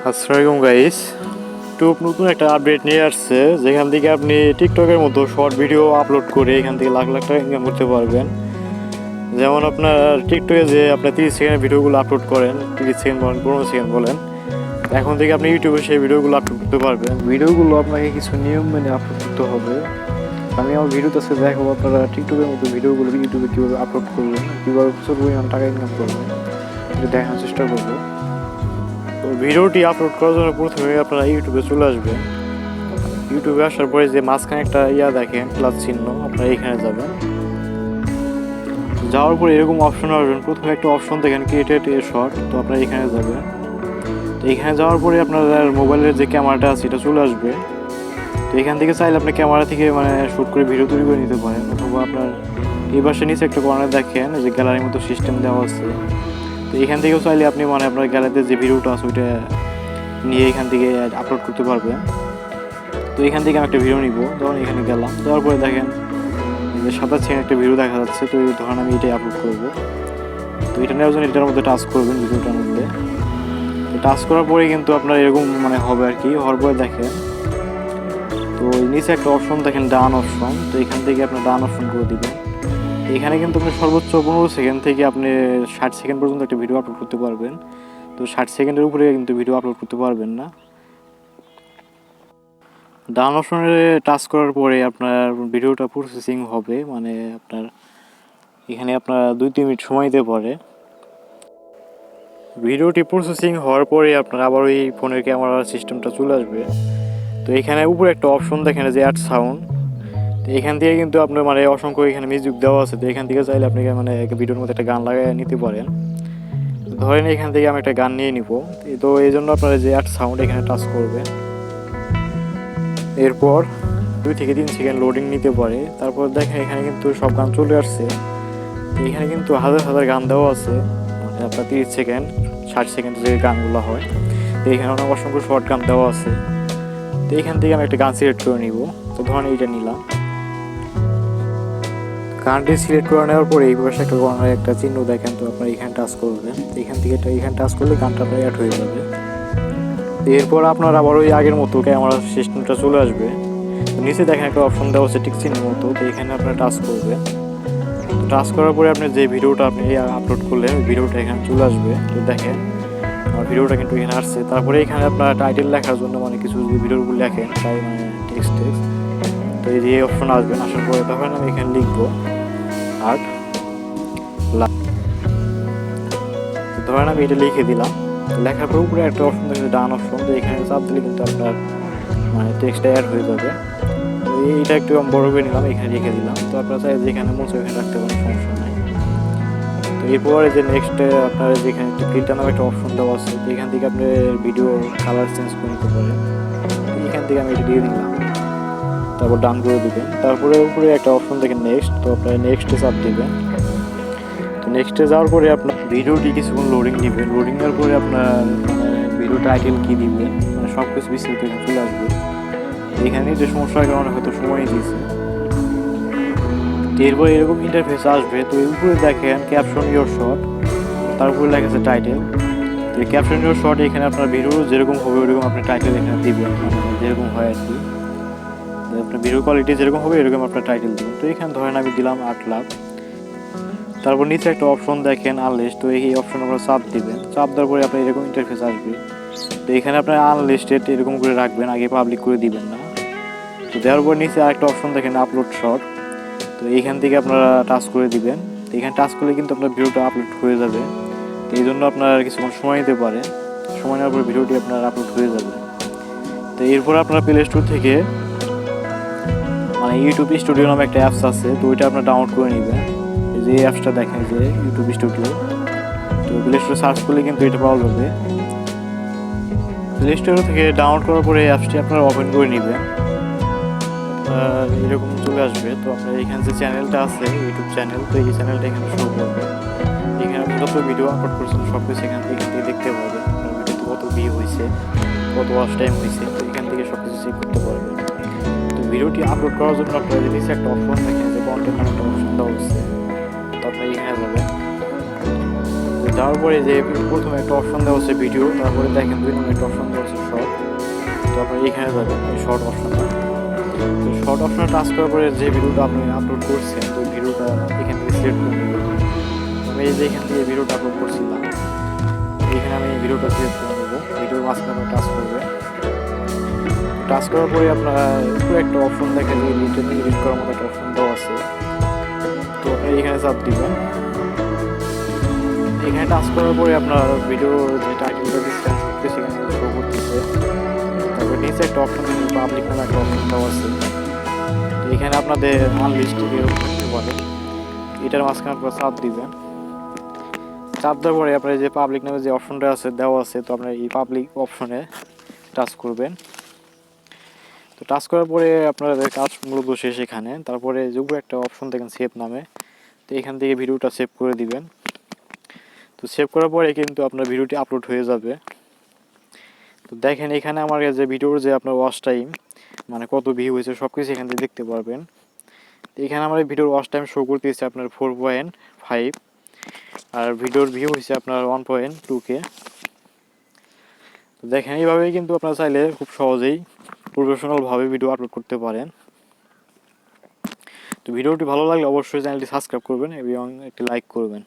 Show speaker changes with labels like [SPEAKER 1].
[SPEAKER 1] আসসালামু guys, YouTube নতুন একটা আপডেট নিয়ে আসছে যেখান থেকে আপনি টিকটকের মতো শর্ট ভিডিও আপলোড করে এখান থেকে লাখ লাখ টাকা ইনকাম করতে পারবেন। যেমন আপনার টিকটকে যে আপনার 30 সেকেন্ডের ভিডিওগুলো আপলোড করেন, 30 সেকেন্ড বলেন 15 সেকেন্ড বলেন, এখন থেকে আপনি ইউটিউবে সেই ভিডিওগুলো আপলোড করতে পারবেন। ভিডিওগুলো আপনাকে কিছু নিয়ম মেনে আপলোড করতে হবে। আমি আমার ভিডিওতে দেখাবো আপনারা টিকটকের মতো ভিডিওগুলো ইউটিউবে কীভাবে আপলোড করবেন, কীভাবে প্রচুর পরিমাণ টাকা ইনকাম করবেন এটা দেখানোর চেষ্টা করবো। তো ভিডিওটি আপলোড করার জন্য প্রথমে আপনারা ইউটিউবে চলে আসবেন। ইউটিউবে আসার পরে যে মাঝখানে একটা দেখেন প্লাস চিহ্ন, আপনারা এখানে যাবেন। যাওয়ার পরে এরকম অপশন আসবেন, প্রথমে একটা অপশন দেখেন ক্রিয়েটেড এ শর্ট, তো আপনারা এখানে যাবেন। তো এখানে যাওয়ার পরে আপনার মোবাইলের যে ক্যামেরাটা আছে এটা চলে আসবে। তো এখান থেকে চাইলে আপনি ক্যামেরা থেকে শ্যুট করে ভিডিও তৈরি করে নিতে পারেন, অথবা আপনার এই পাশে নিচে একটা কর্নার দেখেন যে গ্যালারির মতো সিস্টেম দেওয়া আছে। তো এখান থেকেও চাইলে আপনি আপনার গ্যালারিতে যে ভিডিওটা আছে ওইটা নিয়ে এখান থেকে আপলোড করতে পারবেন। তো এখান থেকে আমি একটা ভিডিও নিব, ধরুন এখানে গেলাম, যাওয়ার পরে দেখেন যে 27 সেকেন্ড একটা ভিডিও দেখা যাচ্ছে। তো ধরুন আমি এটাই আপলোড করব। তো এটা নেওয়ার জন্য এটার মধ্যে টাচ করবেন, ভিডিওটার মধ্যে। তো টাচ করার পরে কিন্তু আপনার এরকম হবে আর কি। হওয়ার পরে দেখেন তো নিচে একটা অপশন দেখেন ডান অপশন, তো এখান থেকে আপনার ডান অপশন করে দিবেন। এখানে কিন্তু আপনি সর্বোচ্চ 15 সেকেন্ড থেকে আপনি 60 সেকেন্ড পর্যন্ত একটা ভিডিও আপলোড করতে পারবেন। তো 60 সেকেন্ডের উপরে কিন্তু ভিডিও আপলোড করতে পারবেন না। ডান অপশনে টাচ করার পরে আপনার ভিডিওটা প্রসেসিং হবে, আপনার এখানে আপনার 2-3 মিনিট সময় দিতে পারে। ভিডিওটি প্রসেসিং হওয়ার পরে আপনার আবার ওই ফোনের ক্যামেরার সিস্টেমটা চলে আসবে। তো এখানে উপরে একটা অপশন দেখেন যে অ্যাড সাউন্ড, তো এখান থেকে কিন্তু আপনার অসংখ্য এখানে মিউজিক দেওয়া আছে। তো এখান থেকে চাইলে আপনি ভিডিওর মধ্যে একটা গান লাগাই নিতে পারেন। ধরেন এখান থেকে আমি একটা গান নিয়ে নিব। তো এই জন্য আপনারা যে অ্যাড সাউন্ড এখানে টাচ করবেন। এরপর 2 থেকে 3 সেকেন্ড লোডিং নিতে পারে। তারপর দেখেন এখানে কিন্তু সব গান চলে আসছে। এখানে কিন্তু হাজার হাজার গান দেওয়া আছে, আপনার 30 সেকেন্ড 60 সেকেন্ড যে গানগুলো হয়। তো এখানে অনেক অসংখ্য শর্ট গান দেওয়া আছে। তো এখান থেকে আমি একটা গান সিলেক্ট করে নিব। তো ধরুন এইটা নিলাম। গানটি সিলেক্ট করে নেওয়ার পরে এই পাশে একটা কর্নারে একটা চিহ্ন দেখেন, তো আপনার এখানে টাচ করবেন। এখান থেকে এখানে টাচ করলে গানটা আপনার অ্যাড হয়ে যাবে। এরপর আপনার আবার ওই আগের মতো ক্যামেরা সিস্টেমটা চলে আসবে। নিচে দেখেন একটা অপশন দেওয়া হচ্ছে টিক চিহ্নের মতো, তো এখানে আপনার টাচ করবেন। টাচ করার পরে আপনি যে ভিডিওটা আপনি আপলোড করলেন ওই ভিডিওটা এখানে চলে আসবে। তো দেখেন আমার ভিডিওটা কিন্তু এখানে আসছে। তারপরে এখানে আপনার টাইটেল লেখার জন্য কিছু যদি ভিডিওগুলো লেখেন তাই টেক্সট, তো এই যে অপশন আসবেন, আসার পরে তখন আমি এখানে লিখবো আর্ট। ধরেন আমি এটা লিখে দিলাম। লেখার পর উপরে একটা অপশন দেখে ডান অপশন, তো এখানে চাপ দিলে কিন্তু আপনার টেক্সটটা অ্যাড হয়ে যাবে। তো এইটা একটু বড় করে নিলাম, এখানে রেখে দিলাম। তো আপনারা চাই যেখানে মুছে এখানে রাখতে পারেন, সমস্যা নাই। তো এরপরে যে নেক্সট আপনার যেখানে ফিল্টার নামে একটা অপশন দেওয়া আছে, তো এখান থেকে আপনি ভিডিও কালার চেঞ্জ করে নিতে পারেন। এখান থেকে আমি এটা দিয়ে দিলাম, তারপর ডান করে দিবেন। তারপরে উপরে একটা অপশন দেখেন নেক্সট, তো আপনারা নেক্সটে চাপ দিবেন। তো নেক্সটে যাওয়ার পরে আপনার ভিডিওটি কিছুক্ষণ লোডিং নেবেন। লোডিং নেওয়ার পরে আপনার ভিডিও টাইটেল কী দিবেন সব কিছু বিস্তারিত চলে আসবে। এখানে যে সমস্যার কারণে হয়তো সময় দিয়েছে। এরপর এরকম ইন্টারফেস আসবে। তো এর উপরে দেখেন ক্যাপশন ইওর শর্ট, তার উপরে লেখা টাইটেল। তো এই ক্যাপশন ইওর শর্ট এখানে আপনার ভিডিও যেরকম হবে ওরকম আপনি টাইটেল এখানে দিবেন, যেরকম হয় আর কি। আপনার ভিডিও কোয়ালিটি যেরকম হবে এরকম আপনার টাইটেল দেবেন। তো এখানে ধরেন আমি দিলাম 8 লাখ। তারপর নিচে একটা অপশন দেখেন আনলিস্ট, তো এই অপশন আপনারা চাপ দিবেন। চাপ দেওয়ার পরে আপনার এরকম ইন্টারফেস আসবে। তো এখানে আপনার আনলিস্টেড এরকম করে রাখবেন, আগে পাবলিক করে দিবেন না। তো দেওয়ার পর নিচে আরেকটা অপশন দেখেন আপলোড শর্ট, তো এইখান থেকে আপনারা টাচ করে দিবেন। তো এখানে টাচ করলে কিন্তু আপনার ভিডিওটা আপলোড হয়ে যাবে। তো এই জন্য আপনার কিছুক্ষণ সময় নিতে পারে, সময় নেওয়ার পর ভিডিওটি আপনার আপলোড হয়ে যাবে। তো এরপর আপনার প্লে স্টোর থেকে ইউটিউব স্টুডিও নামে একটা অ্যাপস আছে, তো ওইটা আপনার ডাউনলোড করে নেবেন। এই যে অ্যাপসটা দেখেন যে ইউটিউব স্টুডিও, তো প্লে স্টোরে সার্চ করলে কিন্তু এটা পাওয়া যাবে। প্লে স্টোর থেকে ডাউনলোড করার পরে এই অ্যাপসটি আপনারা ওপেন করে নেবেন, এরকম চলে আসবে। তো আপনার এখানে যে চ্যানেলটা আছে ইউটিউব চ্যানেল, তো এই চ্যানেলটা এখানে শো করবে। এখানে আপনি যত ভিডিও আপলোড করছেন সব কিছু এখান থেকে দেখতে পারবেন। আপনার ভিডিওতে কত ভিউ হয়েছে, কত ওয়াচ টাইম হয়েছে, তো এখান থেকে সব কিছু চেক করতে পারবেন। তো ভিডিওটি আপলোড করার জন্য আপনার নিচে একটা অপশন দেখেন যে কন্টেন্ট নামে একটা অপশন দেওয়া হচ্ছে, তো আপনি এখানে যাবেন। যাওয়ার পরে যে প্রথমে একটা অপশন দেওয়া হচ্ছে ভিডিও, তারপরে দেখেন 2 নম্বরে একটা অপশন দেওয়া হচ্ছে শর্ট। তো আপনারা এখানে যাবেন এই শর্ট অপশনটা। তো শর্ট অপশনে টাচ করার পরে যে ভিডিওটা আপনি আপলোড করছেন, তো ভিডিওটা এখান থেকে সিলেক্ট করে নেবেন। আমি এই যে এখান থেকে ভিডিওটা আপলোড করছিলাম, এখানে আমি ভিডিওটা সিলেক্ট করে নেবো। ভিডিওর মাঝখানে টাচ করবে। টাচ করার পরে আপনার উপরে একটা অপশন দেখে যে এডিট করার মতো একটা অপশন দেওয়া আছে, তো আপনি এখানে চাপ দিবেন। এখানে টাচ করার পরে আপনার ভিডিওর যে টাইটেলটা দিচ্ছেন সবকিছু সেখানে শো করতেছে। তারপর নিচে একটা অপশন পাবলিক নামে একটা অপশন দেওয়া আছে, তো এখানে আপনাদের আনলিস্ট এরকম করতে পারে। এটার মাঝখানে আপনার চাপ দিবেন। চাপ দেওয়ার পরে আপনার যে পাবলিক নামে যে অপশনটা আছে দেওয়া আছে, তো আপনার এই পাবলিক অপশনে টাচ করবেন। তো টাচ করার পরে আপনাদের কাজ মূলত শেষ এখানে। তারপরে যে উপরে একটা অপশন দেখেন সেভ নামে, তো এখান থেকে ভিডিওটা সেভ করে দিবেন। তো সেভ করার পরে কিন্তু আপনার ভিডিওটি আপলোড হয়ে যাবে। তো দেখেন এখানে আমার যে ভিডিওর যে আপনার ওয়াচ টাইম মানে কত ভিউ হয়েছে সব কিছু এখান থেকে দেখতে পারবেন। তো এখানে আমার ভিডিওর ওয়াচ টাইম শো করতেছে আপনার 4.5, আর ভিডিওর ভিউ হয়েছে আপনার 1.2K। তো দেখেন এইভাবেই কিন্তু আপনারা চাইলে খুব সহজেই প্রফেশনালভাবে ভিডিও আপলোড করতে পারেন। তো ভিডিওটি ভালো লাগলে অবশ্যই চ্যানেলটি সাবস্ক্রাইব করবেন এবং একটি লাইক করবেন।